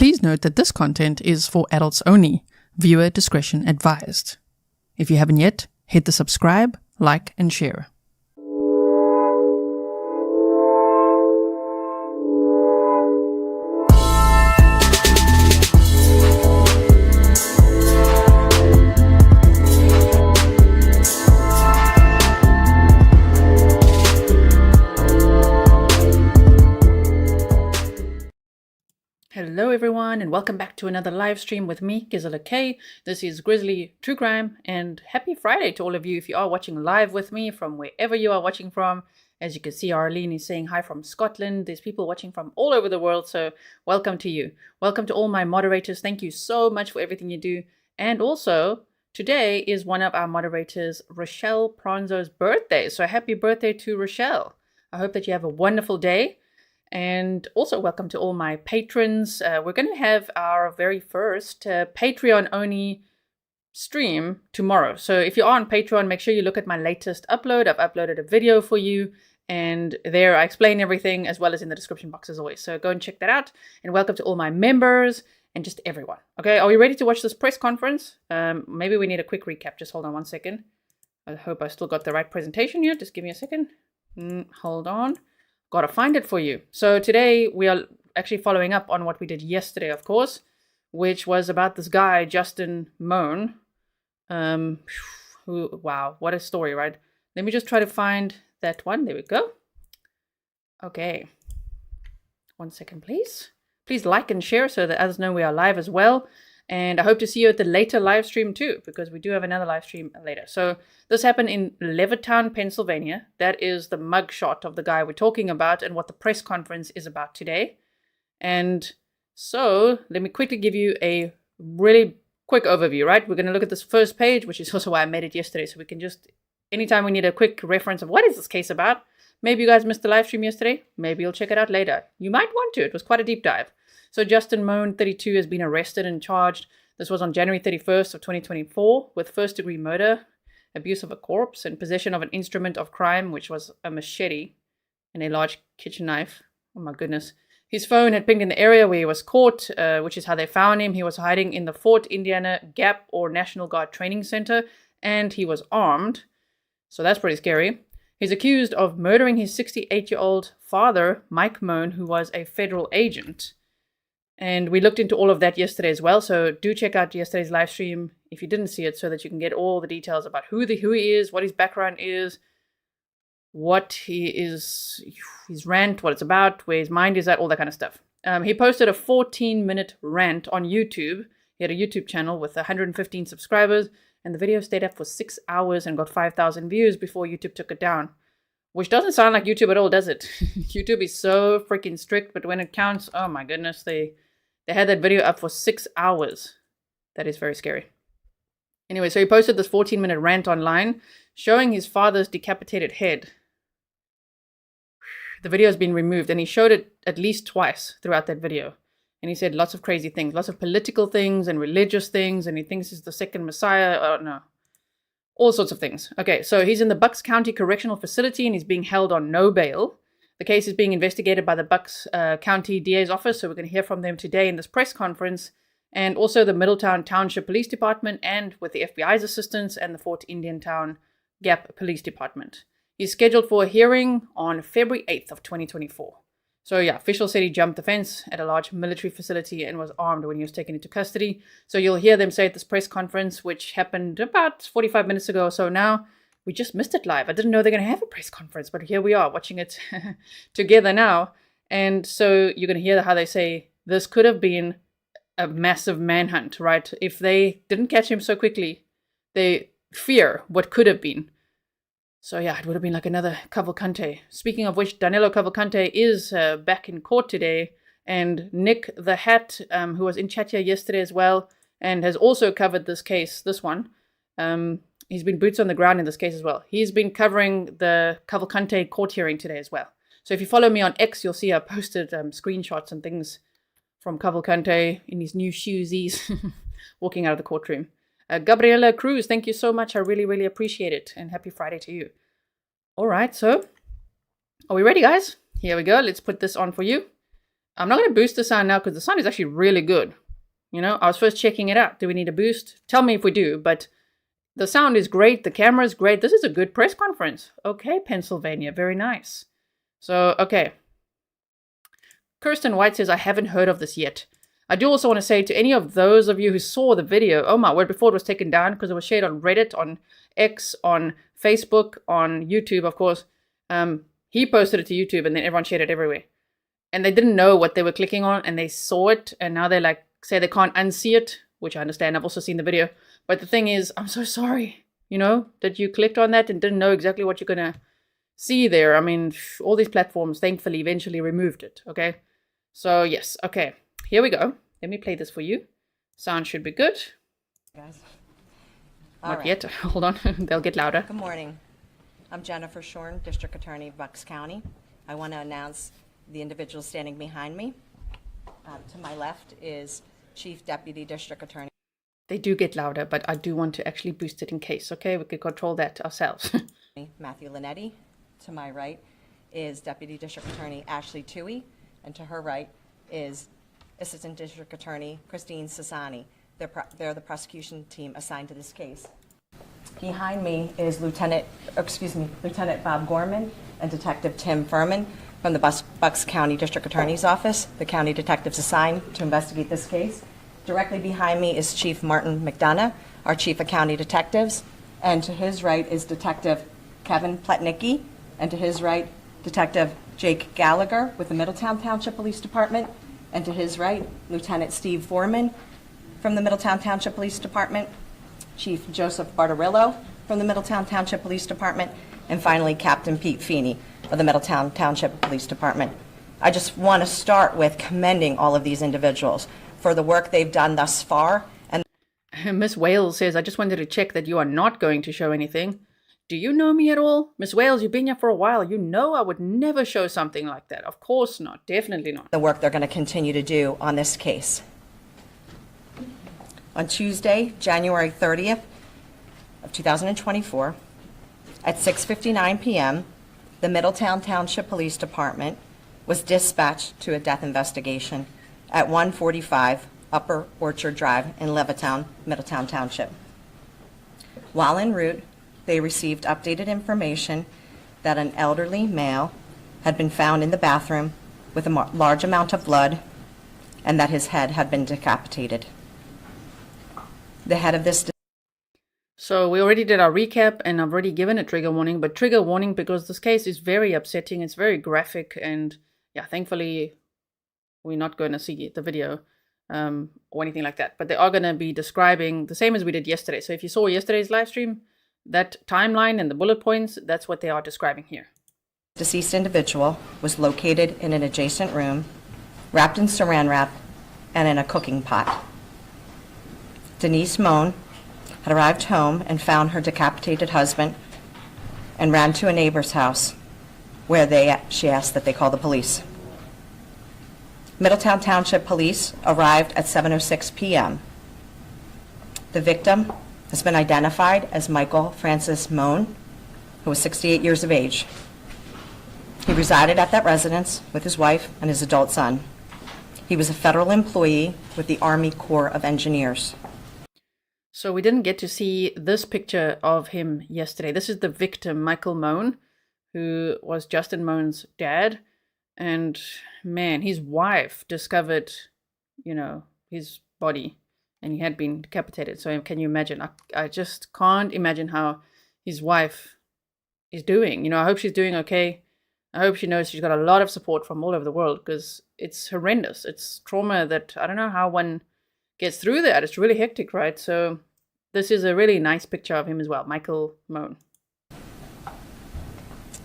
Please note that this content is for adults only. Viewer discretion advised. If you haven't yet, hit the subscribe, like, and share. Hello everyone, and welcome back to another live stream with me, Gisela K. This is Grizzly True Crime, and happy Friday to all of you if you are watching live with me from wherever you are watching from. As you can see, Arlene is saying hi from Scotland. There's people watching from all over the world, so welcome to you. Welcome to all my moderators. Thank you so much for everything you do. And also, today is one of our moderators, Rochelle Pranzo's birthday. So happy birthday to Rochelle. I hope that you have a wonderful day. And also welcome to all my patrons. We're going to have our very first Patreon-only stream tomorrow. So if you are on Patreon, make sure you look at my latest upload. I've uploaded a video for you. And there I explain everything as well as in the description box as always. So go and check that out. And welcome to all my members and just everyone. Okay, are we ready to watch this press conference? Maybe we need a quick recap. Just hold on one second. I hope I still got the right presentation here. Just give me a second. Hold on. Gotta find it for you. So today we are actually following up on what we did yesterday, of course, which was about this guy, Justin Mohn. Wow, what a story, right? Let me just try to find that one. There we go. Okay. 1 second, please. Please like and share so that others know we are live as well. And I hope to see you at the later live stream too, because we do have another live stream later. So this happened in Levittown, Pennsylvania. That is the mugshot of the guy we're talking about and what the press conference is about today. And so let me quickly give you a really quick overview, right? We're going to look at this first page, which is also why I made it yesterday. So we can just, anytime we need a quick reference of what is this case about, maybe you guys missed the live stream yesterday. Maybe you'll check it out later. You might want to. It was quite a deep dive. So Justin Mohn, 32, has been arrested and charged. This was on January 31st of 2024 with first-degree murder, abuse of a corpse, and possession of an instrument of crime, which was a machete and a large kitchen knife. Oh my goodness. His phone had pinged in the area where he was caught, which is how they found him. He was hiding in the Fort Indiana Gap or National Guard Training Center, and he was armed. So that's pretty scary. He's accused of murdering his 68-year-old father, Mike Mohn, who was a federal agent. And we looked into all of that yesterday as well. So do check out yesterday's live stream if you didn't see it so that you can get all the details about who he is, what his background is, what he is, his rant, what it's about, where his mind is at, all that kind of stuff. He posted a 14-minute rant on YouTube. He had a YouTube channel with 115 subscribers, and the video stayed up for 6 hours and got 5,000 views before YouTube took it down. Which doesn't sound like YouTube at all, does it? YouTube is so freaking strict, but when it counts, oh my goodness, they had that video up for 6 hours. That is very scary. Anyway, so he posted this 14-minute rant online showing his father's decapitated head. The video has been removed, and he showed it at least twice throughout that video. And he said lots of crazy things, lots of political things and religious things, and he thinks he's the second Messiah. Oh, no. All sorts of things. Okay, so he's in the Bucks County Correctional Facility, and he's being held on no bail. The case is being investigated by the Bucks County DA's office, so we're going to hear from them today in this press conference, and also the Middletown Township Police Department, and with the FBI's assistance and the Fort Indiantown Gap Police Department. He's scheduled for a hearing on February 8th of 2024. So yeah, officials said he jumped the fence at a large military facility and was armed when he was taken into custody. So you'll hear them say at this press conference, which happened about 45 minutes ago or so now. We just missed it live. I didn't know they're going to have a press conference, but here we are watching it together now. And so you're going to hear how they say this could have been a massive manhunt, right? If they didn't catch him so quickly, they fear what could have been. So yeah, it would have been like another Cavalcante. Speaking of which, Danilo Cavalcante is back in court today. And Nick the Hat, who was in chat here yesterday as well, and has also covered this case, this one. He's been boots on the ground in this case as well. He's been covering the Cavalcante court hearing today as well. So if you follow me on X, you'll see I posted screenshots and things from Cavalcante in his new shoesies walking out of the courtroom. Gabriela Cruz, thank you so much. I really, really appreciate it. And happy Friday to you. All right, so are we ready, guys? Here we go. Let's put this on for you. I'm not going to boost the sound now because the sound is actually really good. You know, I was first checking it out. Do we need a boost? Tell me if we do, but the sound is great. The camera is great. This is a good press conference. Okay, Pennsylvania. Very nice. So, okay. Kirsten White says, I haven't heard of this yet. I do also want to say to any of those of you who saw the video, oh my word, before it was taken down because it was shared on Reddit, on X, on Facebook, on YouTube, of course. He posted it to YouTube and then everyone shared it everywhere. And they didn't know what they were clicking on and they saw it and now they like say they can't unsee it, which I understand. I've also seen the video. But the thing is, I'm so sorry, you know, that you clicked on that and didn't know exactly what you're going to see there. I mean, all these platforms thankfully eventually removed it, okay? So yes, okay. Here we go. Let me play this for you. Sound should be good. Guys. Not right. yet. Hold on. They'll get louder. Good morning. I'm Jennifer Shorn, District Attorney of Bucks County. I want to announce the individual standing behind me. To my left is Chief Deputy District Attorney. They do get louder, but I do want to actually boost it in case, okay? We can control that ourselves. Matthew Linetti. To my right is Deputy District Attorney Ashley Toohey. And to her right is Assistant District Attorney Christine Sassani. They're the prosecution team assigned to this case. Behind me is Lieutenant Bob Gorman and Detective Tim Furman from the Bucks County District Attorney's Office, the county detectives assigned to investigate this case. Directly behind me is Chief Martin McDonough, our Chief of County Detectives, and to his right is Detective Kevin Pletnicki, and to his right, Detective Jake Gallagher with the Middletown Township Police Department, and to his right, Lieutenant Steve Foreman from the Middletown Township Police Department, Chief Joseph Bartarillo from the Middletown Township Police Department, and finally, Captain Pete Feeney of the Middletown Township Police Department. I just want to start with commending all of these individuals for the work they've done thus far. And Miss Wales says, I just wanted to check that you are not going to show anything. Do you know me at all? Miss Wales, you've been here for a while. You know I would never show something like that. Of course not. Definitely not. the work they're going to continue to do on this case. On Tuesday, January 30th of 2024, at 6:59 p.m., the Middletown Township Police Department was dispatched to a death investigation at 145 Upper Orchard Drive in Levittown, Middletown Township. While en route, they received updated information that an elderly male had been found in the bathroom with a large amount of blood and that his head had been decapitated. The head of this. So we already did our recap and I've already given a trigger warning, but trigger warning because this case is very upsetting. It's very graphic and yeah, thankfully we're not going to see the video or anything like that. But they are going to be describing the same as we did yesterday. So if you saw yesterday's live stream, that timeline and the bullet points, that's what they are describing here. Deceased individual was located in an adjacent room, wrapped in saran wrap and in a cooking pot. Denise Mohn had arrived home and found her decapitated husband and ran to a neighbor's house where she asked that they call the police. Middletown Township Police arrived at 7:06 p.m. The victim has been identified as Michael Francis Mohn, who was 68 years of age. He resided at that residence with his wife and his adult son. He was a federal employee with the Army Corps of Engineers. So we didn't get to see this picture of him yesterday. This is the victim, Michael Mohn, who was Justin Mohn's dad. And man, his wife discovered, you know, his body and he had been decapitated. So can you imagine? I just can't imagine how his wife is doing. You know, I hope she's doing okay. I hope she knows she's got a lot of support from all over the world because it's horrendous. It's trauma that I don't know how one gets through that. It's really hectic, right? So this is a really nice picture of him as well, Michael Mohn.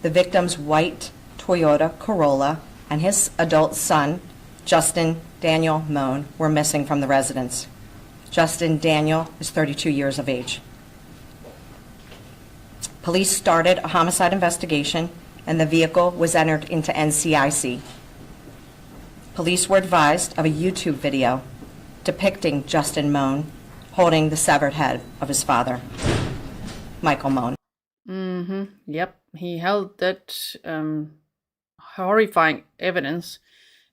The victim's white Toyota Corolla and his adult son, Justin Daniel Mohn, were missing from the residence. Justin Daniel is 32 years of age. Police started a homicide investigation and the vehicle was entered into NCIC. Police were advised of a YouTube video depicting Justin Mohn holding the severed head of his father, Michael Mohn. Yep, he held that horrifying evidence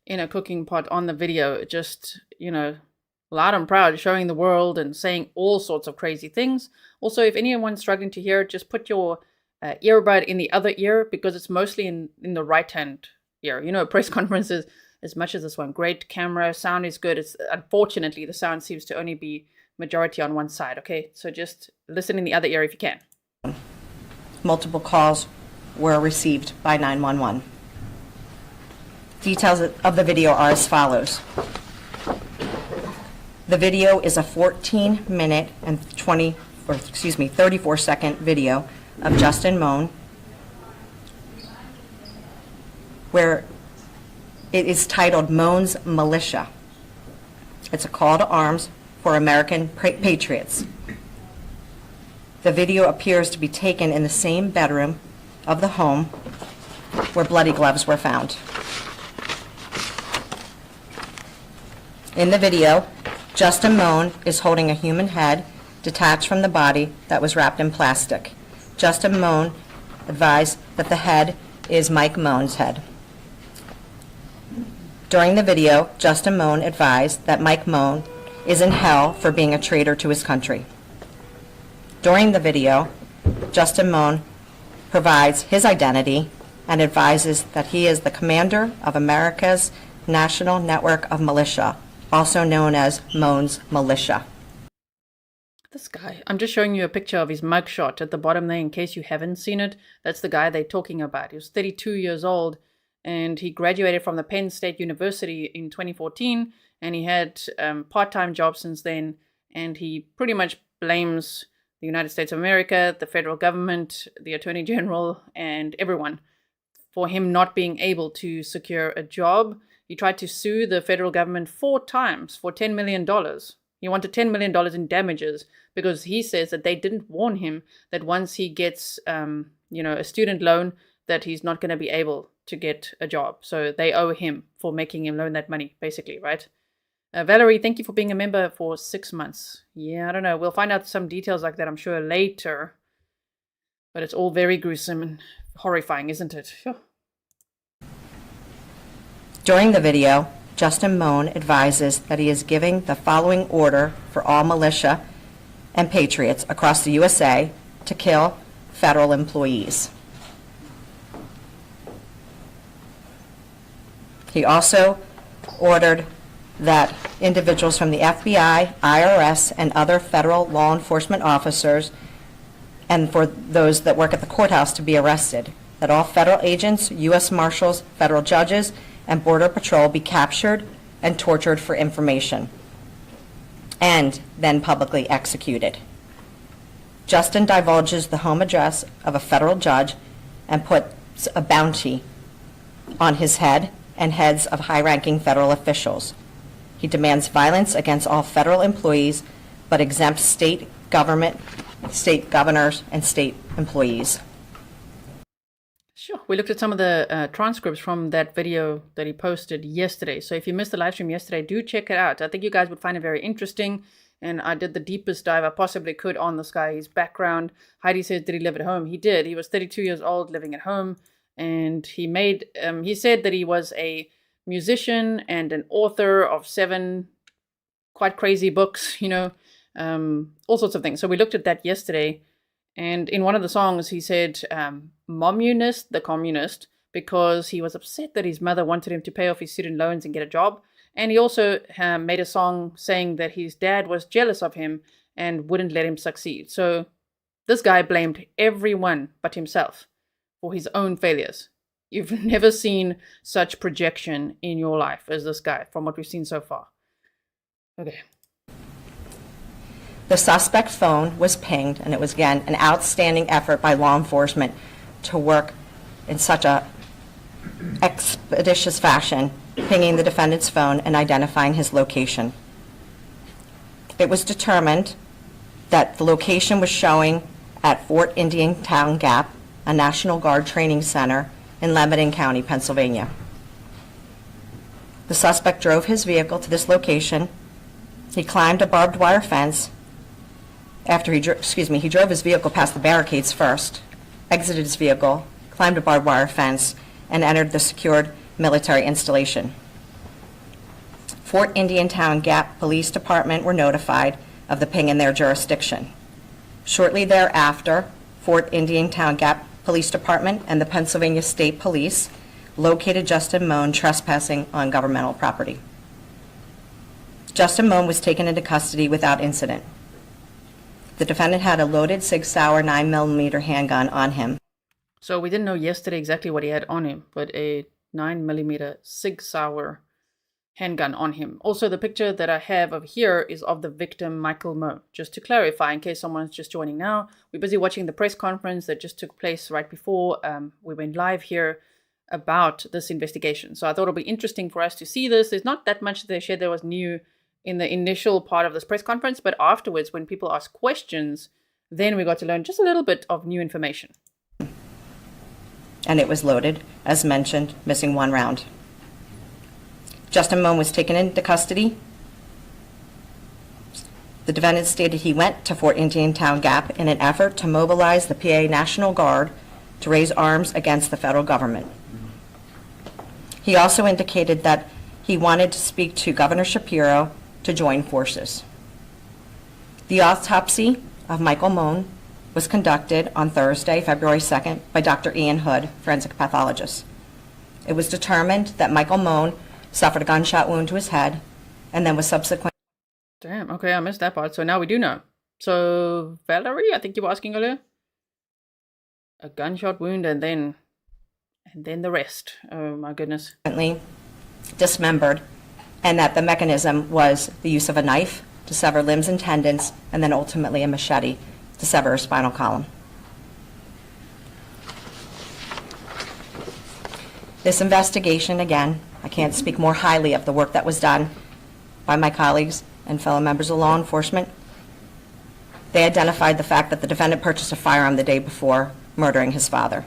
in a cooking pot on the video, just, loud and proud, showing the world and saying all sorts of crazy things. Also, if anyone's struggling to hear, just put your earbud in the other ear, because it's mostly in the right-hand ear. Press conferences, as much as this one, great camera, sound is good. It's unfortunately, the sound seems to only be majority on one side, okay? So just listen in the other ear if you can. Multiple calls were received by 911. Details of the video are as follows. The video is a 14-minute and 34-second video of Justin Mohn, where it is titled Mohn's Militia. It's a call to arms for American patriots. The video appears to be taken in the same bedroom of the home where bloody gloves were found. In the video, Justin Mohn is holding a human head detached from the body that was wrapped in plastic. Justin Mohn advised that the head is Mike Mohn's head. During the video, Justin Mohn advised that Mike Mohn is in hell for being a traitor to his country. During the video, Justin Mohn provides his identity and advises that he is the commander of America's National Network of Militia, also known as Mohn's Militia. This guy, I'm just showing you a picture of his mugshot at the bottom there in case you haven't seen it. That's the guy they're talking about. He was 32 years old and he graduated from the Penn State University in 2014, and he had part-time jobs since then, and he pretty much blames the United States of America, the federal government, the Attorney General, and everyone for him not being able to secure a job. He tried to sue the federal government 4 times for $10 million. He wanted $10 million in damages because he says that they didn't warn him that once he gets, a student loan, that he's not going to be able to get a job. So they owe him for making him loan that money, basically, right? Valerie, thank you for being a member for 6 months. Yeah, I don't know. We'll find out some details like that, I'm sure, later. But it's all very gruesome and horrifying, isn't it? Sure. During the video, Justin Mohn advises that he is giving the following order for all militia and patriots across the USA to kill federal employees. He also ordered that individuals from the FBI, IRS, and other federal law enforcement officers, and for those that work at the courthouse, to be arrested, that all federal agents, U.S. Marshals, federal judges, and Border Patrol be captured and tortured for information, and then publicly executed. Justin divulges the home address of a federal judge and puts a bounty on his head and heads of high-ranking federal officials. He demands violence against all federal employees, but exempts state government, state governors, and state employees. Sure. We looked at some of the transcripts from that video that he posted yesterday. So if you missed the live stream yesterday, do check it out. I think you guys would find it very interesting. And I did the deepest dive I possibly could on this guy, his background. Heidi says, did he live at home? He did. He was 32 years old, living at home. And he said that he was a musician and an author of 7 quite crazy books, all sorts of things. So we looked at that yesterday. And in one of the songs, he said, Momunist, the communist, because he was upset that his mother wanted him to pay off his student loans and get a job. And he also made a song saying that his dad was jealous of him and wouldn't let him succeed. So this guy blamed everyone but himself for his own failures. You've never seen such projection in your life as this guy, from what we've seen so far. Okay. The suspect's phone was pinged, and it was, again, an outstanding effort by law enforcement to work in such a expeditious fashion, pinging the defendant's phone and identifying his location. It was determined that the location was showing at Fort Indian Town Gap, a National Guard training center in Levittown County, Pennsylvania. The suspect drove his vehicle to this location. He climbed a barbed wire fence. After he drove his vehicle past the barricades first, exited his vehicle, climbed a barbed wire fence, and entered the secured military installation. Fort Indiantown Gap Police Department were notified of the ping in their jurisdiction. Shortly thereafter, Fort Indiantown Gap Police Department and the Pennsylvania State Police located Justin Mohn trespassing on governmental property. Justin Mohn was taken into custody without incident. The defendant had a loaded Sig Sauer 9mm handgun on him. So we didn't know yesterday exactly what he had on him, but a 9mm Sig Sauer handgun on him. Also, the picture that I have of here is of the victim, Michael Mohn. Just to clarify, in case someone's just joining now, we're busy watching the press conference that just took place right before we went live here about this investigation. So I thought it'll be interesting for us to see this. There's not that much they shared that was new in the initial part of this press conference, but afterwards, when people ask questions, then we got to learn just a little bit of new information. And it was loaded, as mentioned, missing one round. Justin Mohn was taken into custody. The defendant stated he went to Fort Indiantown Gap in an effort to mobilize the PA National Guard to raise arms against the federal government. He also indicated that he wanted to speak to Governor Shapiro to join forces. The autopsy of Michael Mohn was conducted on Thursday, February 2nd, by Dr. Ian Hood, forensic pathologist. It was determined that Michael Mohn suffered a gunshot wound to his head and then was subsequently... Damn, okay, I missed that part. So now we do know. So, Valerie, I think you were asking earlier? A gunshot wound and then the rest. Oh my goodness. ...dismembered, and that the mechanism was the use of a knife to sever limbs and tendons, and then ultimately a machete to sever a spinal column. This investigation, again, I can't speak more highly of the work that was done by my colleagues and fellow members of law enforcement. They identified the fact that the defendant purchased a firearm the day before murdering his father.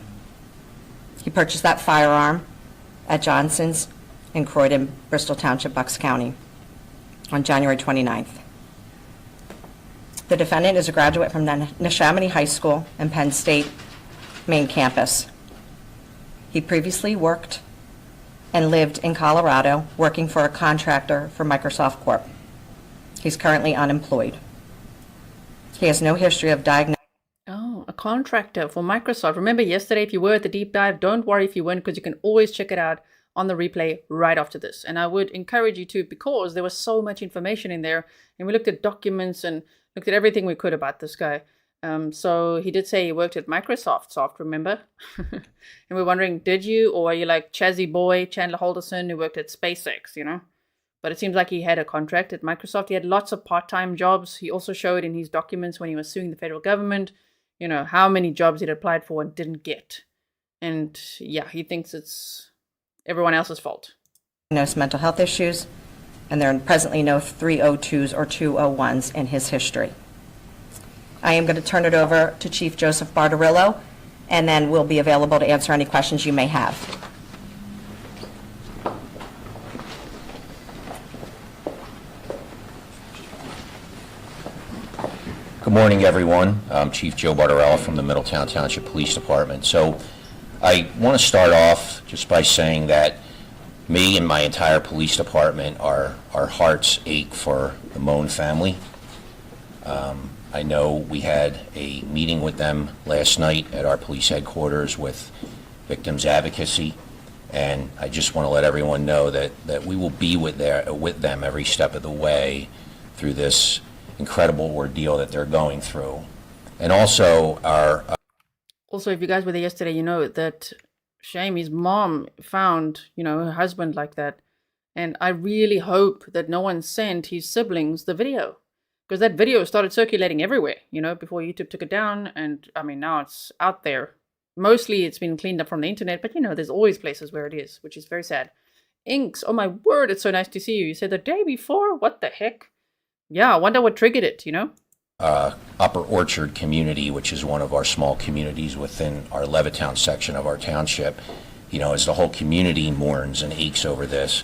He purchased that firearm at Johnson's in Croydon, Bristol Township, Bucks County on January 29th. The defendant is a graduate from Neshaminy High School and Penn State main campus. He previously worked and lived in Colorado, working for a contractor for Microsoft Corp. He's currently unemployed. He has no history of diagnosis. Oh, a contractor for Microsoft. Remember yesterday, if you were at the deep dive, don't worry if you weren't, because you can always check it out on the replay right after this. And I would encourage you to, because there was so much information in there, and we looked at documents and looked at everything we could about this guy. So he did say he worked at Microsoft Soft, remember? And we're wondering, did you, or are you like Chazzy Boy, Chandler Halderson, who worked at SpaceX, you know? But it seems like he had a contract at Microsoft. He had lots of part-time jobs. He also showed in his documents when he was suing the federal government, you know, how many jobs he'd applied for and didn't get. And yeah, he thinks it's everyone else's fault. Mental health issues, and there are presently no 302s or 201s in his history. I am going to turn it over to Chief Joseph Bardarillo, and then we'll be available to answer any questions you may have. Good morning, everyone. I'm Chief Joe Bardarella from the Middletown Township Police Department. So I want to start off just by saying that me and my entire police department, our hearts ache for the Mohn family. I know we had a meeting with them last night at our police headquarters with Victims Advocacy, and I just want to let everyone know that we will be with them every step of the way through this incredible ordeal that they're going through. And also Also, if you guys were there yesterday, you know that shame his mom found, you know, her husband like that. And I really hope that no one sent his siblings the video, because that video started circulating everywhere, you know, before YouTube took it down. And I mean, now it's out there. Mostly it's been cleaned up from the internet, but you know, there's always places where it is, which is very sad. Inks, oh my word, it's so nice to see you. You said the day before? What the heck? Yeah, I wonder what triggered it, you know? Upper Orchard community, which is one of our small communities within our Levittown section of our township, you know, as the whole community mourns and aches over this,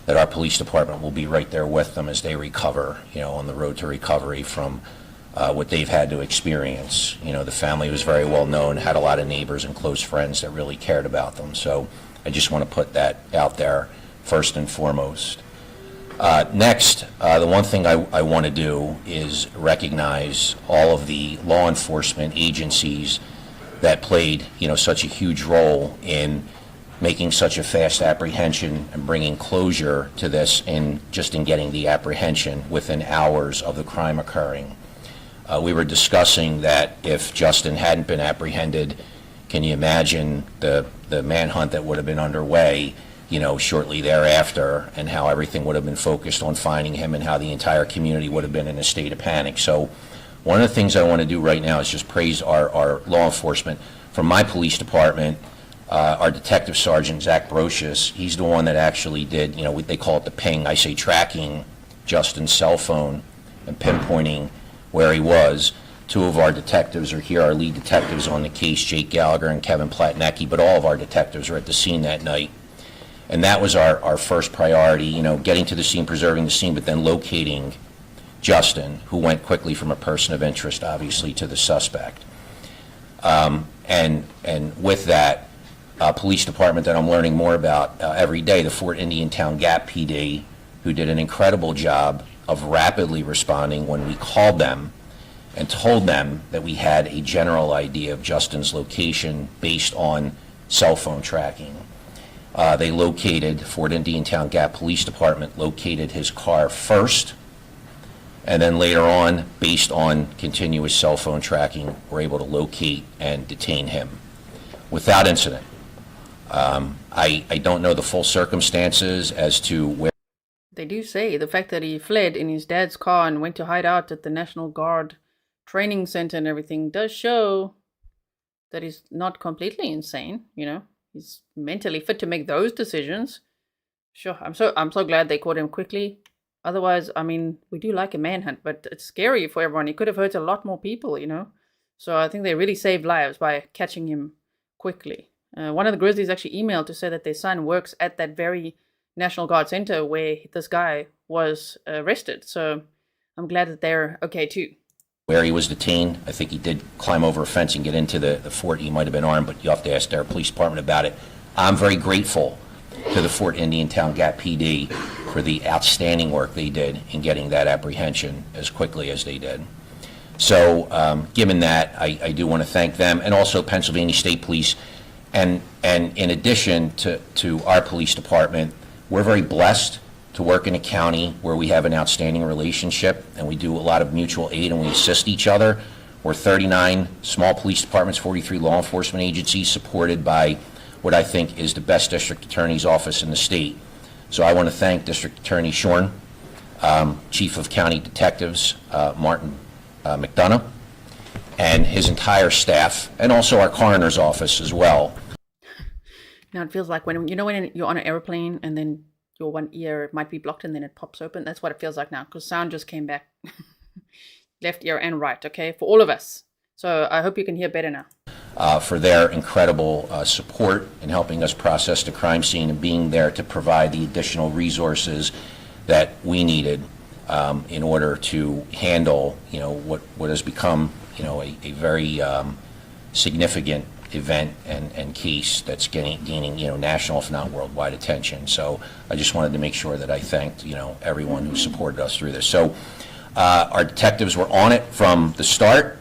that our police department will be right there with them as they recover, you know, on the road to recovery from what they've had to experience. You know, the family was very well known, had a lot of neighbors and close friends that really cared about them. So I just want to put that out there first and foremost. Next, the one thing I want to do is recognize all of the law enforcement agencies that played, such a huge role in making such a fast apprehension and bringing closure to this, and just in getting the apprehension within hours of the crime occurring. We were discussing that if Justin hadn't been apprehended, can you imagine the manhunt that would have been underway, shortly thereafter, and how everything would have been focused on finding him, and how the entire community would have been in a state of panic. So one of the things I want to do right now is just praise our law enforcement. From my police department, our Detective Sergeant, Zach Brocious, he's the one that actually did, they call it the ping. I say tracking Justin's cell phone and pinpointing where he was. Two of our detectives are here, our lead detectives on the case, Jake Gallagher and Kevin Platnecki, but all of our detectives were at the scene that night. And that was our first priority, getting to the scene, preserving the scene, but then locating Justin, who went quickly from a person of interest, obviously, to the suspect. And with that, police department that I'm learning more about every day, the Fort Indian Town Gap PD, who did an incredible job of rapidly responding when we called them and told them that we had a general idea of Justin's location based on cell phone tracking. They located, Fort Indian Town Gap Police Department located his car first, and then later on, based on continuous cell phone tracking, were able to locate and detain him without incident. I don't know the full circumstances as to where. They do say the fact that he fled in his dad's car and went to hide out at the National Guard training center and everything does show that he's not completely insane, He's mentally fit to make those decisions. Sure, I'm so glad they caught him quickly. Otherwise, we do like a manhunt, but it's scary for everyone. He could have hurt a lot more people, So I think they really saved lives by catching him quickly. One of the Grizzlies actually emailed to say that their son works at that very National Guard Center where this guy was arrested. So I'm glad that they're okay too. Where he was detained, I think he did climb over a fence and get into the fort. He might have been armed, but you have to ask their police department about it. I'm very grateful to the Fort Indian Town Gap PD for the outstanding work they did in getting that apprehension as quickly as they did. So given that, I do want to thank them, and also Pennsylvania State Police. And in addition to our police department, we're very blessed to work in a county where we have an outstanding relationship, and we do a lot of mutual aid and we assist each other. We're 39 small police departments, 43 law enforcement agencies, supported by what I think is the best district attorney's office in the state. So I want to thank District Attorney Shorn, Chief of County Detectives Martin McDonough, and his entire staff, and also our coroner's office as well. Now it feels like when you're on an airplane and then your one ear might be blocked and then it pops open. That's what it feels like now, because sound just came back. Left ear and right, okay, for all of us. So I hope you can hear better now. For their incredible support in helping us process the crime scene and being there to provide the additional resources that we needed in order to handle, what has become, a very significant event and case that's gaining national, if not worldwide, attention. So I just wanted to make sure that I thanked everyone who supported us through this. So our detectives were on it from the start,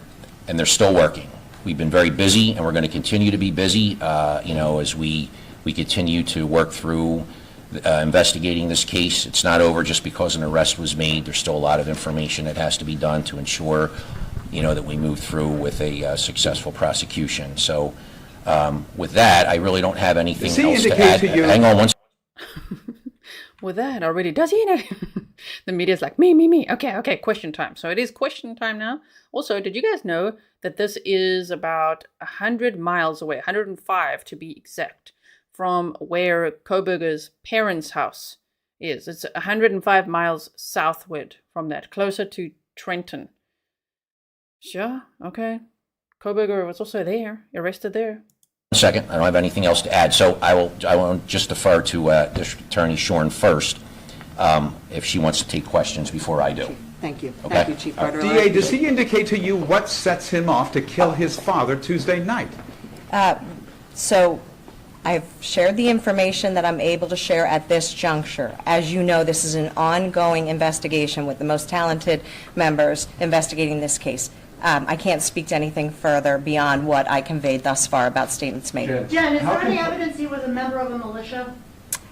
and they're still working. We've been very busy, and we're going to continue to be busy as we continue to work through investigating this case. It's not over just because an arrest was made. There's still a lot of information that has to be done to ensure that we move through with a successful prosecution. So with that, I really don't have anything else to add. Hang on one second. With that already, does he know? The media's like, me. Okay, question time. So it is question time now. Also, did you guys know that this is about 100 miles away, 105 to be exact, from where Koberger's parents' house is? It's 105 miles southward from that, closer to Trenton. Sure, okay. Koberger was also there, arrested there. Second, I don't have anything else to add, so I will just defer to District Attorney Shorn first, if she wants to take questions before I do. Thank you. Okay. Thank you, Chief Bartolini. DA, does he indicate to you what sets him off to kill his father Tuesday night? So I've shared the information that I'm able to share at this juncture. As you know, this is an ongoing investigation with the most talented members investigating this case. I can't speak to anything further beyond what I conveyed thus far about statements made. Jen, is there any evidence he was a member of a militia?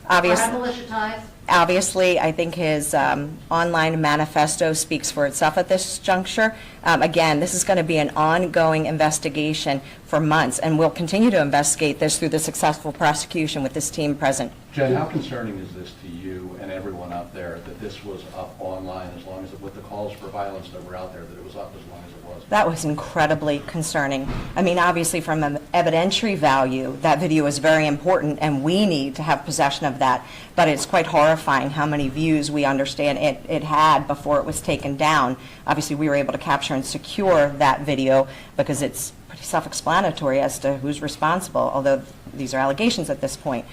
Or had militia ties? Obviously, I think his online manifesto speaks for itself at this juncture. Again, this is going to be an ongoing investigation for months, and we'll continue to investigate this through the successful prosecution with this team present. Jen, how concerning is this to you and everyone out there that this was up online as long as, with the calls for violence that were out there, that it was up as long as it was? That was incredibly concerning. I mean, obviously from an evidentiary value, that video is very important and we need to have possession of that. But it's quite horrifying how many views we understand it had before it was taken down. Obviously, we were able to capture and secure that video because it's pretty self-explanatory as to who's responsible, although these are allegations at this point.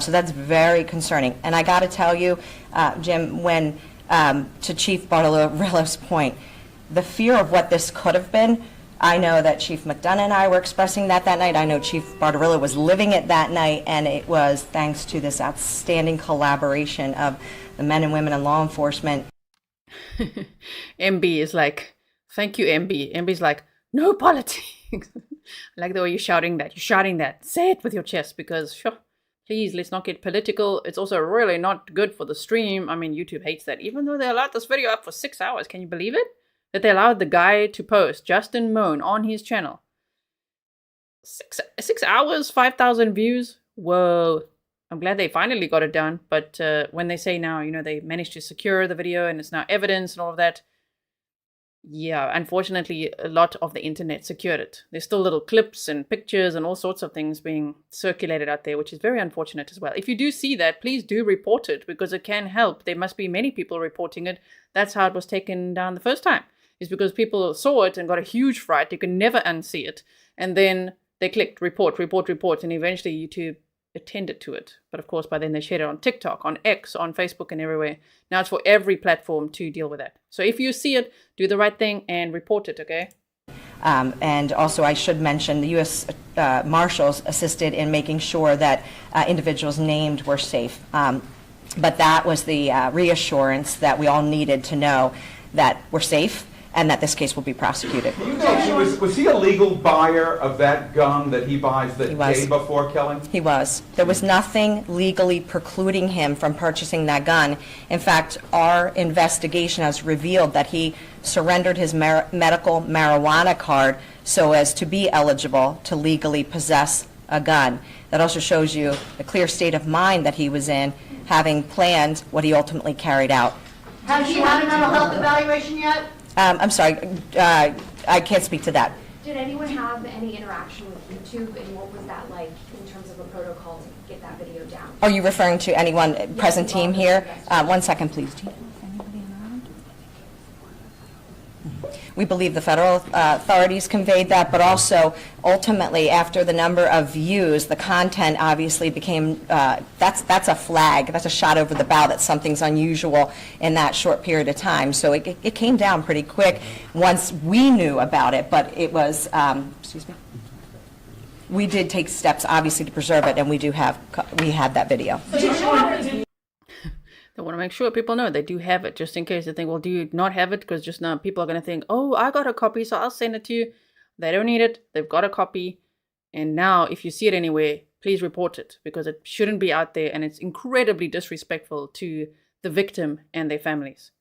So that's very concerning. And I got to tell you, Jim, when to Chief Bartolorella's point, the fear of what this could have been, I know that Chief McDonough and I were expressing that night. I know Chief Bartorella was living it that night, and it was thanks to this outstanding collaboration of the men and women in law enforcement. MB is like, thank you, MB. MB's like, no politics. I like the way you're shouting that. You're shouting that. Say it with your chest because, sure, please, let's not get political. It's also really not good for the stream. I mean, YouTube hates that. Even though they allowed this video up for 6 hours. Can you believe it? That they allowed the guy to post, Justin Mohn, on his channel. 6 hours, 5,000 views. Whoa. I'm glad they finally got it done. But when they say now, you know, they managed to secure the video and it's now evidence and all of that. Yeah, unfortunately, a lot of the internet secured it. There's still little clips and pictures and all sorts of things being circulated out there, which is very unfortunate as well. If you do see that, please do report it because it can help. There must be many people reporting it. That's how it was taken down the first time. Is because people saw it and got a huge fright. You can never unsee it. And then they clicked report, report, report, and eventually YouTube attended to it. But of course, by then they shared it on TikTok, on X, on Facebook, and everywhere. Now it's for every platform to deal with that. So if you see it, do the right thing and report it, okay? And also I should mention the U.S. Marshals assisted in making sure that individuals named were safe. But that was the reassurance that we all needed to know that we're safe and that this case will be prosecuted. You know, was he a legal buyer of that gun that he buys the day before killing? He was. There was nothing legally precluding him from purchasing that gun. In fact, our investigation has revealed that he surrendered his medical marijuana card so as to be eligible to legally possess a gun. That also shows you the clear state of mind that he was in, having planned what he ultimately carried out. Has he had a mental health evaluation yet? I'm sorry, I can't speak to that. Did anyone have any interaction with YouTube, and what was that like in terms of a protocol to get that video down? Are you referring to anyone present team here? 1 second, please. Do you know if anybody around? We believe the federal authorities conveyed that, but also ultimately after the number of views, the content obviously became, that's a flag, that's a shot over the bow that something's unusual in that short period of time. So it came down pretty quick once we knew about it, but it was, excuse me, we did take steps obviously to preserve it, and we had that video. They want to make sure people know they do have it, just in case they think, well, do you not have it? Because just now people are going to think, oh, I got a copy, so I'll send it to you. They don't need it. They've got a copy. And now, if you see it anywhere, please report it, because it shouldn't be out there, and it's incredibly disrespectful to the victim and their families.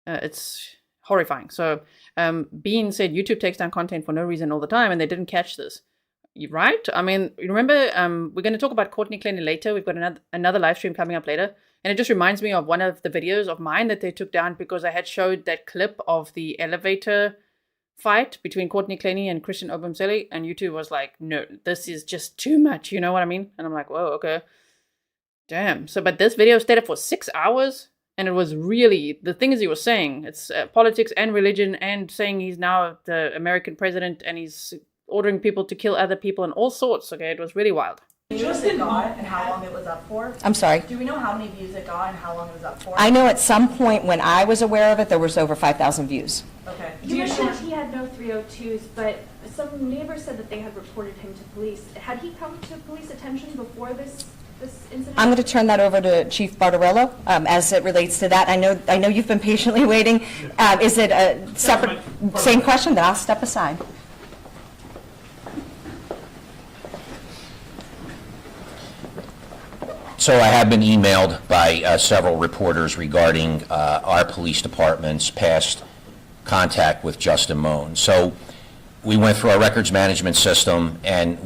It's horrifying. So, Bean said YouTube takes down content for no reason all the time, and they didn't catch this. Right? I mean, remember, we're going to talk about Courtney Clenny later. We've got another live stream coming up later. And it just reminds me of one of the videos of mine that they took down because I had showed that clip of the elevator fight between Courtney Clenny and Christian Obumseli. And YouTube was like, no, this is just too much. You know what I mean? And I'm like, whoa, okay. Damn. So, but this video stayed up for 6 hours. And it was really, the things he was saying, it's politics and religion, and saying he's now the American president and he's ordering people to kill other people and all sorts. Okay, it was really wild. Do you know what it got and how long it was up for? I'm sorry? Do we know how many views it got and how long it was up for? I know at some point when I was aware of it, there was over 5,000 views. Okay. You mentioned he had no 302s, but some neighbors said that they had reported him to police. Had he come to police attention before this incident? I'm going to turn that over to Chief Bartarello as it relates to that. I know you've been patiently waiting. Is it a separate, same question? Then I'll step aside. So I have been emailed by several reporters regarding our police department's past contact with Justin Mohn. So we went through our records management system, and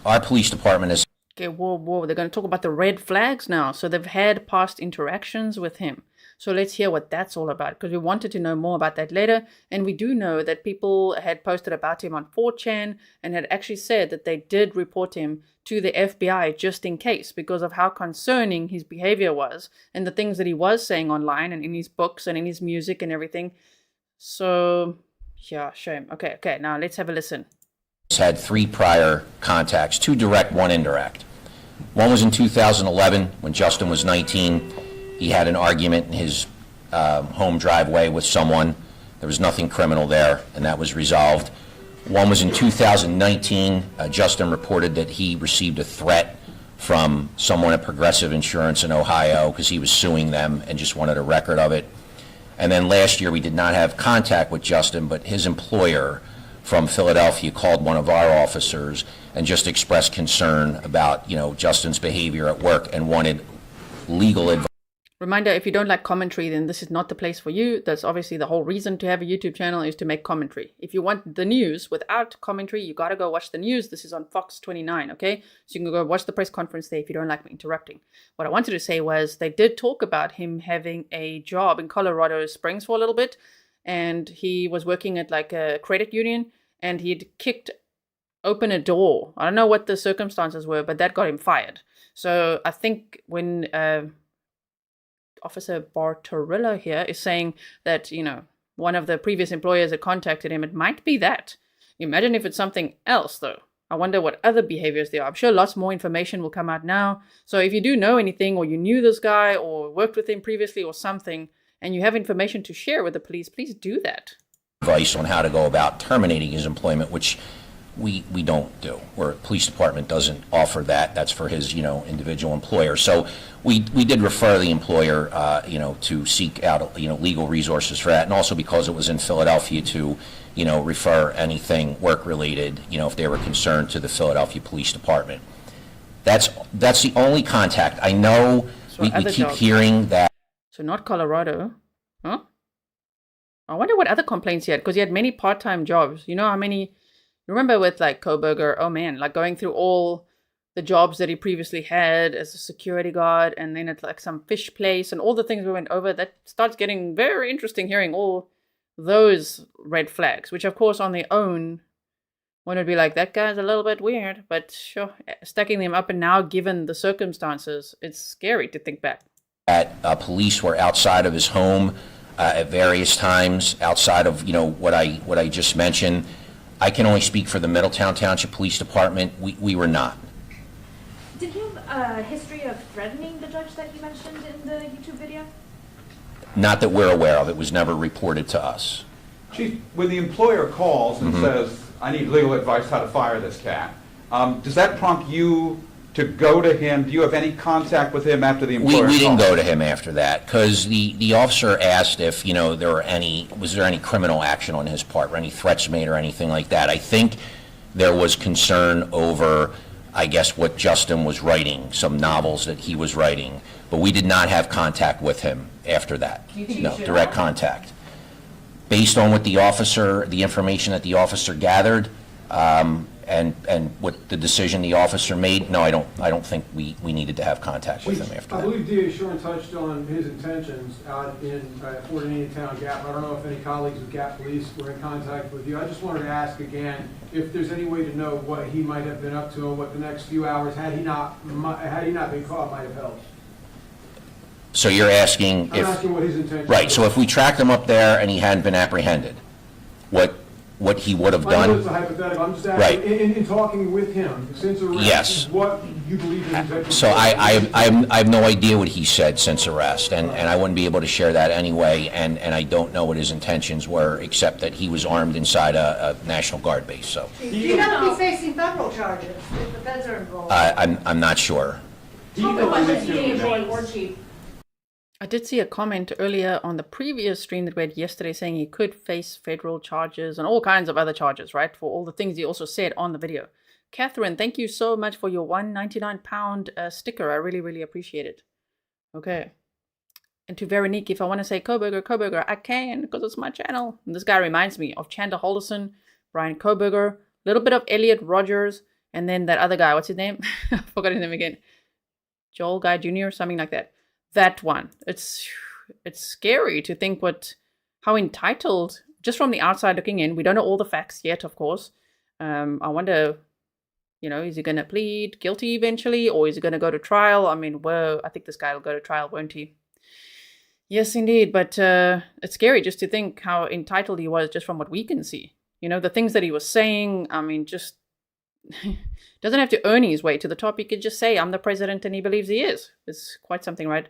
our police department is... Okay, whoa, they're going to talk about the red flags now. So they've had past interactions with him. So let's hear what that's all about, because we wanted to know more about that later. And we do know that people had posted about him on 4chan and had actually said that they did report him to the FBI just in case, because of how concerning his behavior was and the things that he was saying online and in his books and in his music and everything. So, yeah, shame. Okay, now let's have a listen. Had 3 prior contacts, 2 direct, 1 indirect. One was in 2011 when Justin was 19. He had an argument in his home driveway with someone. There was nothing criminal there, and that was resolved. One was in 2019. Justin reported that he received a threat from someone at Progressive Insurance in Ohio because he was suing them and just wanted a record of it. And then last year we did not have contact with Justin, but his employer from Philadelphia called one of our officers and just expressed concern about, Justin's behavior at work and wanted legal advice. Reminder, if you don't like commentary, then this is not the place for you. That's obviously the whole reason to have a YouTube channel, is to make commentary. If you want the news without commentary, you got to go watch the news. This is on Fox 29, okay? So you can go watch the press conference there if you don't like me interrupting. What I wanted to say was they did talk about him having a job in Colorado Springs for a little bit, and he was working at like a credit union, and he'd kicked open a door. I don't know what the circumstances were, but that got him fired. So I think when... Officer Bartarello here is saying that, one of the previous employers had contacted him. It might be that. Imagine if it's something else, though. I wonder what other behaviors there are. I'm sure lots more information will come out now. So if you do know anything, or you knew this guy or worked with him previously or something, and you have information to share with the police, please do that. Advice on how to go about terminating his employment, which we don't do. Our police department doesn't offer that. That's for his, individual employer. So we did refer the employer, to seek out, legal resources for that. And also because it was in Philadelphia to, refer anything work-related, if they were concerned, to the Philadelphia Police Department. That's the only contact. I know we keep hearing that. So not Colorado. Huh? I wonder what other complaints he had, because he had many part-time jobs. You know how many... Remember with like Koberger, oh man, like going through all the jobs that he previously had as a security guard, and then at like some fish place and all the things we went over, that starts getting very interesting hearing all those red flags, which of course on their own, one would be like, that guy's a little bit weird, but sure, stacking them up and now given the circumstances, it's scary to think back. Police were outside of his home at various times, outside of, what I just mentioned. I can only speak for the Middletown Township Police Department. We were not. Did he have a history of threatening the judge that you mentioned in the YouTube video? Not that we're aware of. It was never reported to us. Chief, when the employer calls and says, I need legal advice how to fire this cat, does that prompt you to go to him? Do you have any contact with him after the employer We didn't calls? go to him after that, because the officer asked if, was there any criminal action on his part, or any threats made or anything like that. I think there was concern over, I guess, what Justin was writing, some novels that he was writing, but we did not have contact with him after that. No, direct contact. Based on what the information that the officer gathered, and what the decision the officer made, no, I don't think we needed to have contact with him after I that. believe DA Shorn touched on his intentions out in Fort Indian Town Gap. I don't know if any colleagues of Gap Police were in contact with you. I just wanted to ask again if there's any way to know what he might have been up to and what the next few hours, had he not been caught, might have held. So you're asking I'm asking what his intentions right, so if we tracked him up there and he hadn't been apprehended, what what he would have I know done. it's a hypothetical, I'm just asking, Right. in talking with him since arrest, Yes. what you believe his intentions So were? I have no idea what he said since arrest, and I wouldn't be able to share that anyway, and I don't know what his intentions were, except that he was armed inside a National Guard base, so You have to be facing federal charges if the feds are involved. I'm not sure. I did see a comment earlier on the previous stream that we had yesterday saying he could face federal charges and all kinds of other charges, right? For all the things he also said on the video. Catherine, thank you so much for your £1.99 sticker. I really, really appreciate it. Okay. And to Veronique, if I want to say Koberger, I can because it's my channel. And this guy reminds me of Chandler Holderson, Brian Koberger, a little bit of Elliot Rogers, and then that other guy, what's his name? I forgot his name again. Joel Guy Jr., something like that. That one. It's scary to think how entitled, just from the outside looking in, we don't know all the facts yet, of course. I wonder, is he going to plead guilty eventually, or is he going to go to trial? I mean, I think this guy will go to trial, won't he? Yes, indeed. But it's scary just to think how entitled he was just from what we can see. The things that he was saying, I mean, just doesn't have to earn his way to the top. He could just say, I'm the president, and he believes he is. It's quite something, right?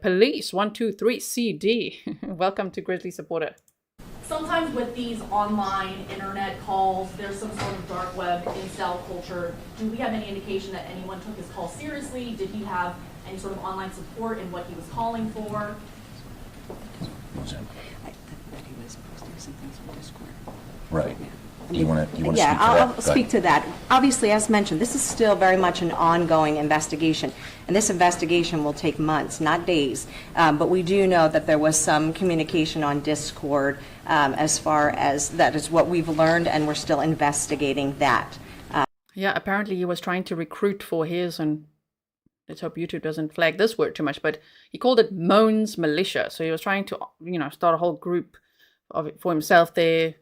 Police 123 CD. Welcome to Grizzly supporter. Sometimes with these online internet calls, there's some sort of dark web incel culture. Do we have any indication that anyone took his call seriously? Did he have any sort of online support in what he was calling for? Right. You want to speak to that? Yeah, I'll Go ahead. speak to that. Obviously, as mentioned, this is still very much an ongoing investigation, and this investigation will take months, not days. But we do know that there was some communication on Discord as far as that is what we've learned, and we're still investigating that. Yeah, apparently he was trying to recruit for his, and let's hope YouTube doesn't flag this word too much, but he called it Mohn's Militia. So he was trying to, start a whole group for himself there.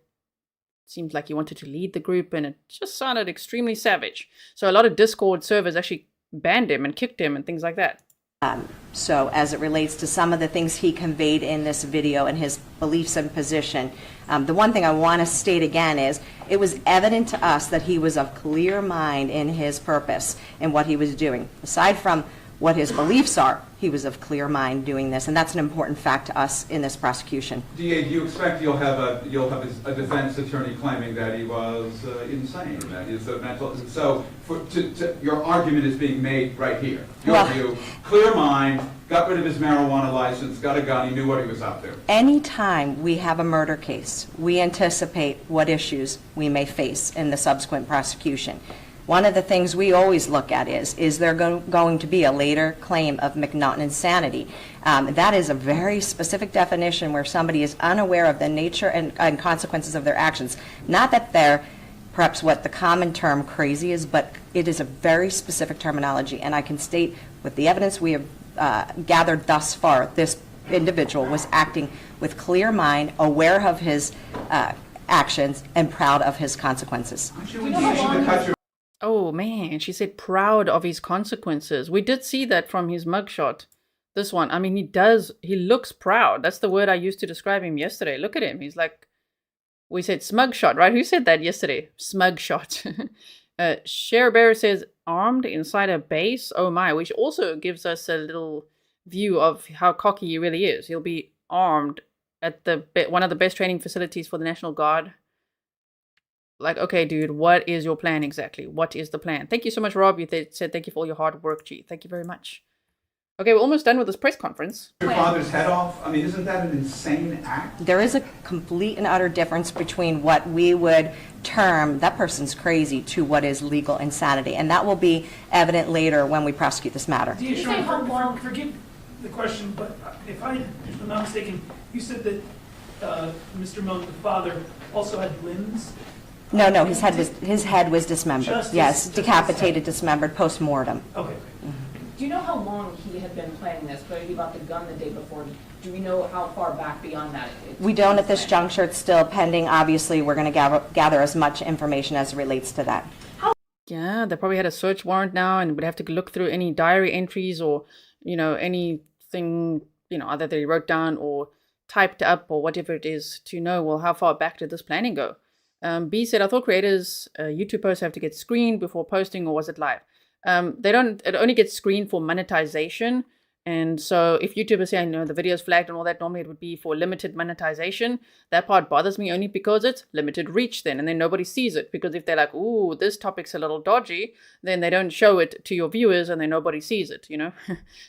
Seems like he wanted to lead the group, and it just sounded extremely savage. So a lot of Discord servers actually banned him and kicked him and things like that. So as it relates to some of the things he conveyed in this video and his beliefs and position, the one thing I want to state again is it was evident to us that he was of clear mind in his purpose and what he was doing. Aside from what his beliefs are, he was of clear mind doing this, and that's an important fact to us in this prosecution. DA, do you expect you'll have a defense attorney claiming that he was insane, that he's a mental? So your argument is being made right here. Your view, clear mind, got rid of his marijuana license, got a gun, he knew what he was out there. Anytime we have a murder case, we anticipate what issues we may face in the subsequent prosecution. One of the things we always look at is there going to be a later claim of McNaughton insanity? That is a very specific definition where somebody is unaware of the nature and consequences of their actions. Not that they're perhaps what the common term crazy is, but it is a very specific terminology. And I can state with the evidence we have gathered thus far, this individual was acting with clear mind, aware of his actions, and proud of his consequences. Oh man, she said proud of his consequences. We did see that from his mugshot. This one, I mean, he looks proud. That's the word I used to describe him yesterday. Look at him. He's like, we said smug shot, right? Who said that yesterday? Smug shot. Share Bear says armed inside a base. Oh my, which also gives us a little view of how cocky he really is. He'll be armed at one of the best training facilities for the National Guard. Like, okay, dude, what is your plan exactly? What is the plan? Thank you so much, Rob. You said thank you for all your hard work, G. Thank you very much. Okay, we're almost done with this press conference. Your father's head off? I mean, isn't that an insane act? There is a complete and utter difference between what we would term that person's crazy to what is legal insanity, and that will be evident later when we prosecute this matter. Forgive the question, but if I'm not mistaken, you said that Mr. Mohn, the father, also had limbs. No, his head was dismembered. Yes, decapitated, dismembered, post-mortem. Okay. Mm-hmm. Do you know how long he had been planning this? But he bought the gun the day before. Do we know how far back beyond that? We don't at this juncture. It's still pending. Obviously, we're going to gather as much information as relates to that. Yeah, they probably had a search warrant now and would have to look through any diary entries or, anything, either they wrote down or typed up or whatever it is to know, well, how far back did this planning go? B said, I thought creators, YouTube posts have to get screened before posting, or was it live? They don't, it only gets screened for monetization. And so if YouTubers say, I know the video's flagged and all that, normally it would be for limited monetization. That part bothers me only because it's limited reach then, and then nobody sees it. Because if they're like, ooh, this topic's a little dodgy, then they don't show it to your viewers and then nobody sees it, you know?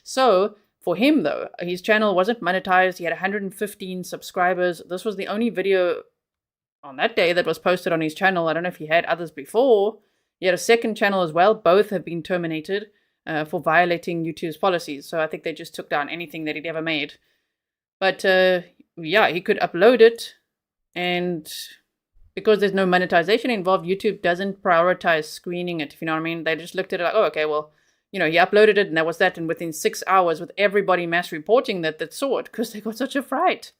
So for him though, his channel wasn't monetized. He had 115 subscribers. This was the only video on that day that was posted on his channel. I don't know if he had others before. He had a second channel as well. Both have been terminated for violating YouTube's policies. So I think they just took down anything that he'd ever made. But yeah, he could upload it. And because there's no monetization involved, YouTube doesn't prioritize screening it, if you know what I mean. They just looked at it like, oh, okay, well, you know, he uploaded it and that was that. And within 6 hours, with everybody mass reporting that saw it, because they got such a fright.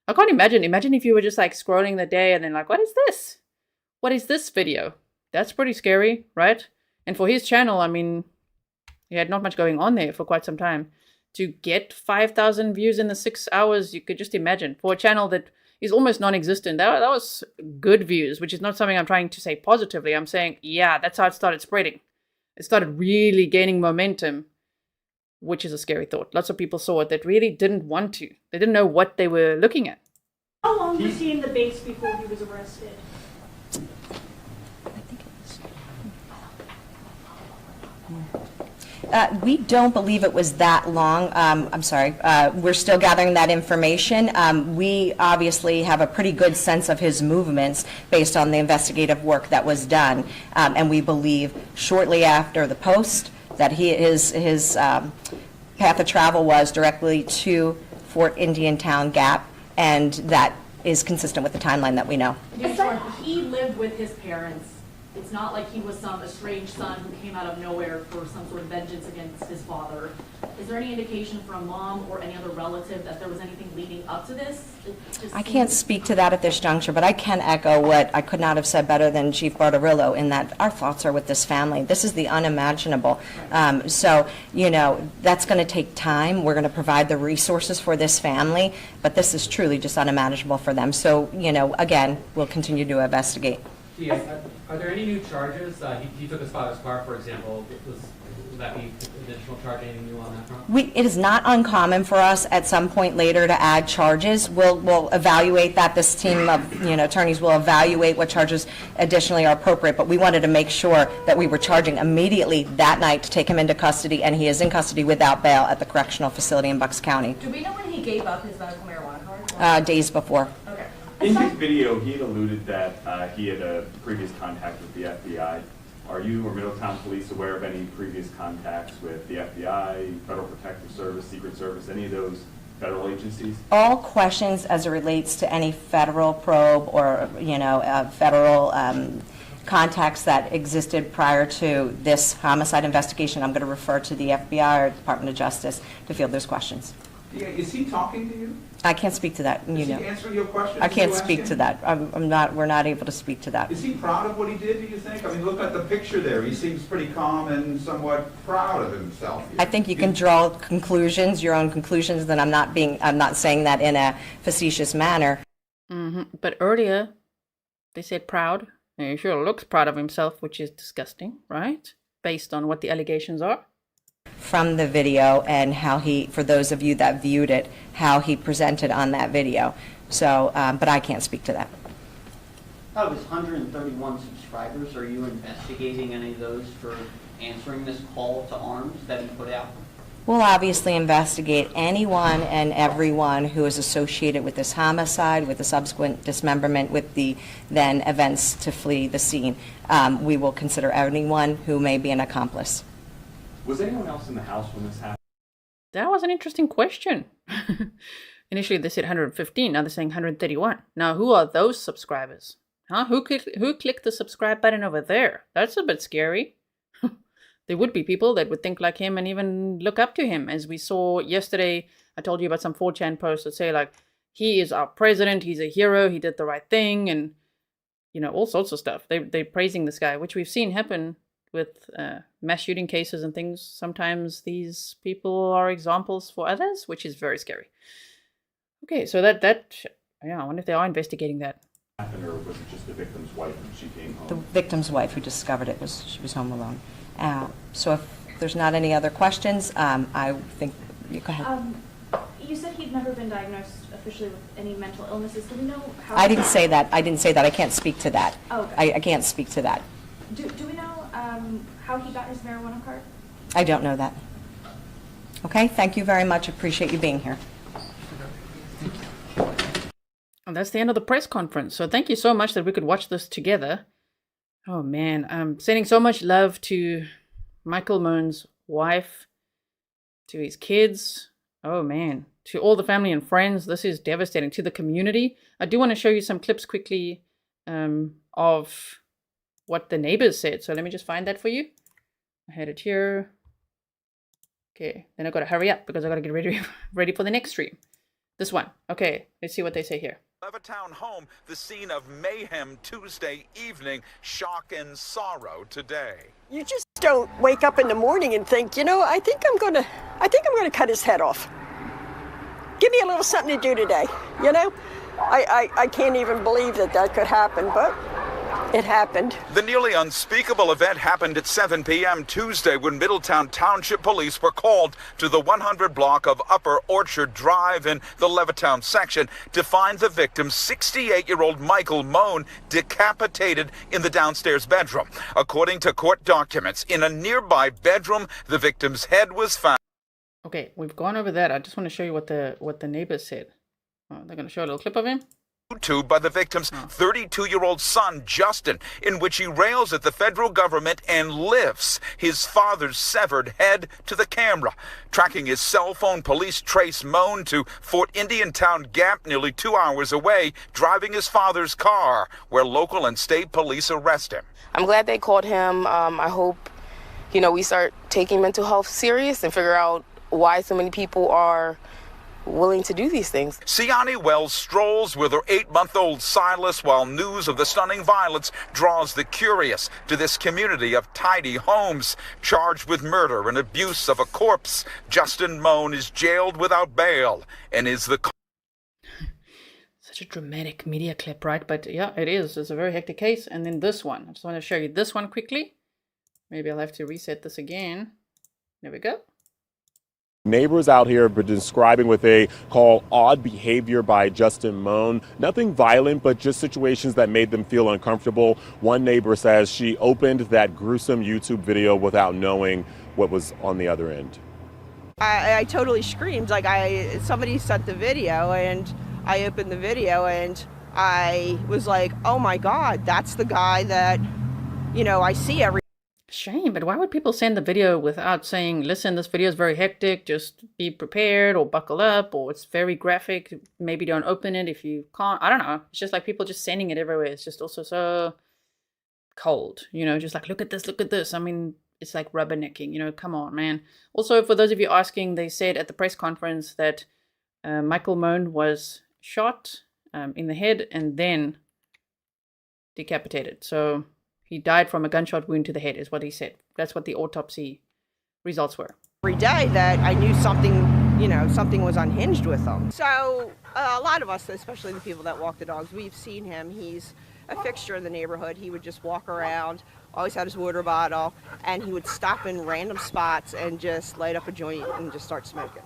I can't imagine. Imagine if you were just like scrolling the day and then like, what is this? What is this video? That's pretty scary, right? And for his channel, I mean, he had not much going on there for quite some time. To get 5,000 views in the 6 hours, you could just imagine. For a channel that is almost non-existent, that was good views, which is not something I'm trying to say positively. I'm saying, yeah, that's how it started spreading. It started really gaining momentum, which is a scary thought. Lots of people saw it that really didn't want to. They didn't know what they were looking at. How long was he in the base before he was arrested? We don't believe it was that long. I'm sorry. We're still gathering that information. We obviously have a pretty good sense of his movements based on the investigative work that was done. And we believe shortly after the post that his path of travel was directly to Fort Indian Town Gap, and that is consistent with the timeline that we know. He lived with his parents. It's not like he was some estranged son who came out of nowhere for some sort of vengeance against his father. Is there any indication from mom or any other relative that there was anything leading up to this? I can't speak to that at this juncture, but I can echo what I could not have said better than Chief Bartorillo, in that our thoughts are with this family. This is the unimaginable. So, you know, that's going to take time. We're going to provide the resources for this family, but this is truly just unimaginable for them. So, you know, again, we'll continue to investigate. Are there any new charges? He took his father's car, for example. Would that be additional charge? Anything new on that front? It is not uncommon for us at some point later to add charges. We'll evaluate that. This team of attorneys will evaluate what charges additionally are appropriate. But we wanted to make sure that we were charging immediately that night to take him into custody, and he is in custody without bail at the correctional facility in Bucks County. Do we know when he gave up his medical marijuana card? Days before. Okay. In his video, he had alluded that he had a previous contact with the FBI. Are you or Middletown Police aware of any previous contacts with the FBI, Federal Protective Service, Secret Service, any of those federal agencies? All questions as it relates to any federal probe or, federal contacts that existed prior to this homicide investigation, I'm going to refer to the FBI or Department of Justice to field those questions. Yeah, is he talking to you? I can't speak to that. Is he answering your questions? I can't speak to that. We're not able to speak to that. Is he proud of what he did, do you think? I mean, look at the picture there. He seems pretty calm and somewhat proud of himself. I think you can draw conclusions, your own conclusions, then I'm not saying that in a facetious manner. But earlier, they said proud. And he sure looks proud of himself, which is disgusting, right? Based on what the allegations are. From the video and how he, for those of you that viewed it, how he presented on that video. So, but I can't speak to that. Out of his 131 subscribers, are you investigating any of those for answering this call to arms that he put out? We'll obviously investigate anyone and everyone who is associated with this homicide, with the subsequent dismemberment, with the then events to flee the scene. We will consider anyone who may be an accomplice. Was anyone else in the house when this happened? That was an interesting question. Initially, they said 115. Now they're saying 131. Now, who are those subscribers? Huh? Who clicked the subscribe button over there? That's a bit scary. There would be people that would think like him and even look up to him. As we saw yesterday, I told you about some 4chan posts that say like, he is our president, he's a hero, he did the right thing, and all sorts of stuff. They're praising this guy, which we've seen happen with mass shooting cases and things. Sometimes these people are examples for others, which is very scary. Okay, so I wonder if they are investigating that. happened, or was it just the victim's wife when she came home? The victim's wife who discovered it she was home alone. So if there's not any other questions, I think, go ahead. You said he'd never been diagnosed officially with any mental illnesses. Do we know how? I didn't say that. I didn't say that. I can't speak to that. Oh, okay. I can't speak to that. Do we know how he got his marijuana card? I don't know that. Okay, thank you very much. Appreciate you being here. And that's the end of the press conference. So thank you so much that we could watch this together. Oh man, I'm sending so much love to Michael Mohn's wife, to his kids. Oh man, to all the family and friends. This is devastating. To the community. I do want to show you some clips quickly of what the neighbors said. So let me just find that for you. I had it here. Okay, then I got to hurry up because I got to get ready for the next stream. This one. Okay, let's see what they say here. Levittown home, the scene of mayhem Tuesday evening, shock and sorrow today. You just don't wake up in the morning and think, you know, I think I'm gonna cut his head off. Give me a little something to do today, you know? I can't even believe that could happen, but it happened. The nearly unspeakable event happened at 7 p.m. Tuesday when Middletown Township Police were called to the 100 block of Upper Orchard Drive in the Levittown section to find the victim, 68-year-old Michael Mohn, decapitated in the downstairs bedroom. According to court documents, in a nearby bedroom, the victim's head was found. Okay, we've gone over that. I just want to show you what the neighbors said. Oh, they're going to show a little clip of him. YouTube by the victim's 32-year-old son, Justin, in which he rails at the federal government and lifts his father's severed head to the camera. Tracking his cell phone, police trace Mohn to Fort Indiantown Gap, nearly 2 hours away, driving his father's car, where local and state police arrest him. I'm glad they caught him. I hope, we start taking mental health serious and figure out why so many people are willing to do these things. Siani Wells strolls with her 8-month-old Silas while news of the stunning violence draws the curious to this community of tidy homes. Charged with murder and abuse of a corpse, Justin Mohn is jailed without bail and is the... Such a dramatic media clip, right? But yeah, it is. It's a very hectic case. And then this one. I just want to show you this one quickly. Maybe I'll have to reset this again. There we go. Neighbors out here have been describing what they call odd behavior by Justin Mohn. Nothing violent, but just situations that made them feel uncomfortable. One neighbor says she opened that gruesome YouTube video without knowing what was on the other end. I totally screamed. Like somebody sent the video and I opened the video and I was like, oh my God, that's the guy that, I see every. Shame, but why would people send the video without saying, listen, this video is very hectic, just be prepared or buckle up, or it's very graphic, maybe don't open it if you can't. I don't know. It's just like people just sending it everywhere. It's just also so cold, just like, look at this. I mean, it's like rubbernecking, come on, man. Also, for those of you asking, they said at the press conference that Michael Mohn was shot in the head and then decapitated. So he died from a gunshot wound to the head is what he said. That's what the autopsy results were. Every day that I knew something was unhinged with him. So a lot of us, especially the people that walk the dogs, we've seen him. He's a fixture in the neighborhood. He would just walk around, always had his water bottle, and he would stop in random spots and just light up a joint and just start smoking.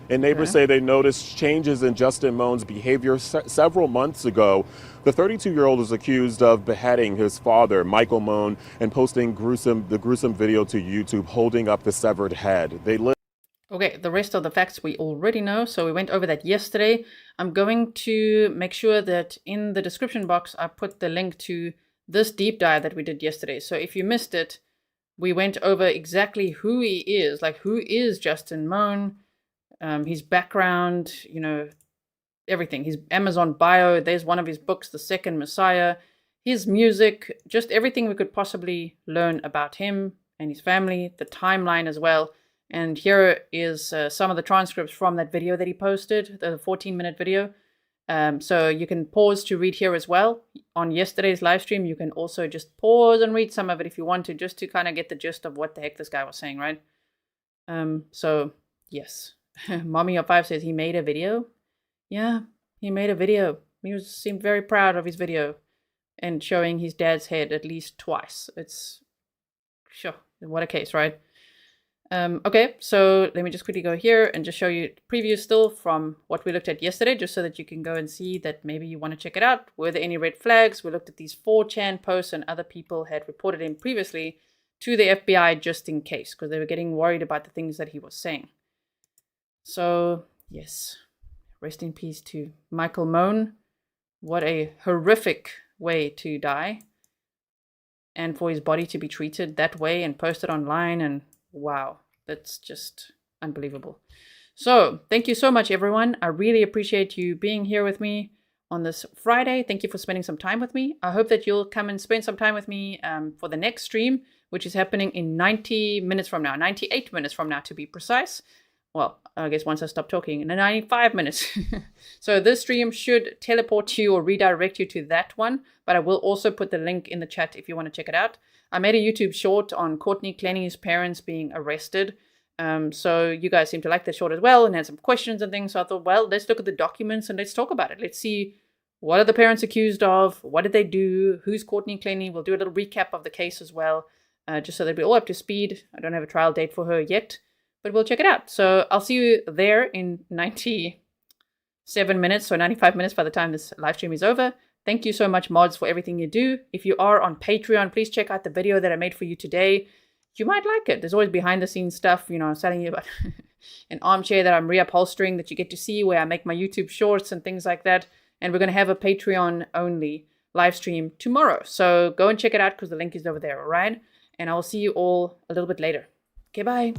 And neighbors say they noticed changes in Justin Mohn's behavior several months ago. The 32-year-old is accused of beheading his father, Michael Mohn, and posting the gruesome video to YouTube holding up the severed head. Okay, the rest of the facts we already know, so we went over that yesterday. I'm going to make sure that in the description box I put the link to this deep dive that we did yesterday. So if you missed it, we went over exactly who he is, like who is Justin Mohn, his background, everything. His Amazon bio, there's one of his books, The Second Messiah, his music, just everything we could possibly learn about him and his family, the timeline as well. And here is some of the transcripts from that video that he posted, the 14-minute video. So you can pause to read here as well. On yesterday's live stream, you can also just pause and read some of it if you want to, just to kind of get the gist of what the heck this guy was saying, right? So, yes. Mommy of 5 says he made a video. Yeah, he made a video. He seemed very proud of his video and showing his dad's head at least twice. It's, sure, what a case, right? Okay, so let me just quickly go here and just show you preview still from what we looked at yesterday, just so that you can go and see that maybe you want to check it out. Were there any red flags? We looked at these 4chan posts and other people had reported him previously to the FBI just in case, because they were getting worried about the things that he was saying. So, yes, rest in peace to Michael Mohn. What a horrific way to die. And for his body to be treated that way and posted online, and wow, that's just unbelievable. So, thank you so much, everyone. I really appreciate you being here with me on this Friday. Thank you for spending some time with me. I hope that you'll come and spend some time with me for the next stream, which is happening in 90 minutes from now, 98 minutes from now to be precise. Well, I guess once I stop talking, in 95 minutes. So this stream should teleport you or redirect you to that one, but I will also put the link in the chat if you want to check it out. I made a YouTube short on Courtney Clenny's parents being arrested. So you guys seem to like the short as well and had some questions and things. So I thought, well, let's look at the documents and let's talk about it. Let's see, what are the parents accused of? What did they do? Who's Courtney Clenny? We'll do a little recap of the case as well, just so that we're all up to speed. I don't have a trial date for her yet, but we'll check it out. So I'll see you there in 97 minutes or 95 minutes by the time this live stream is over. Thank you so much, mods, for everything you do. If you are on Patreon, please check out the video that I made for you today. You might like it. There's always behind the scenes stuff, you know, telling you about an armchair that I'm reupholstering that you get to see, where I make my YouTube shorts and things like that. And we're going to have a Patreon only live stream tomorrow. So go and check it out because the link is over there, all right? And I will see you all a little bit later. Okay, bye.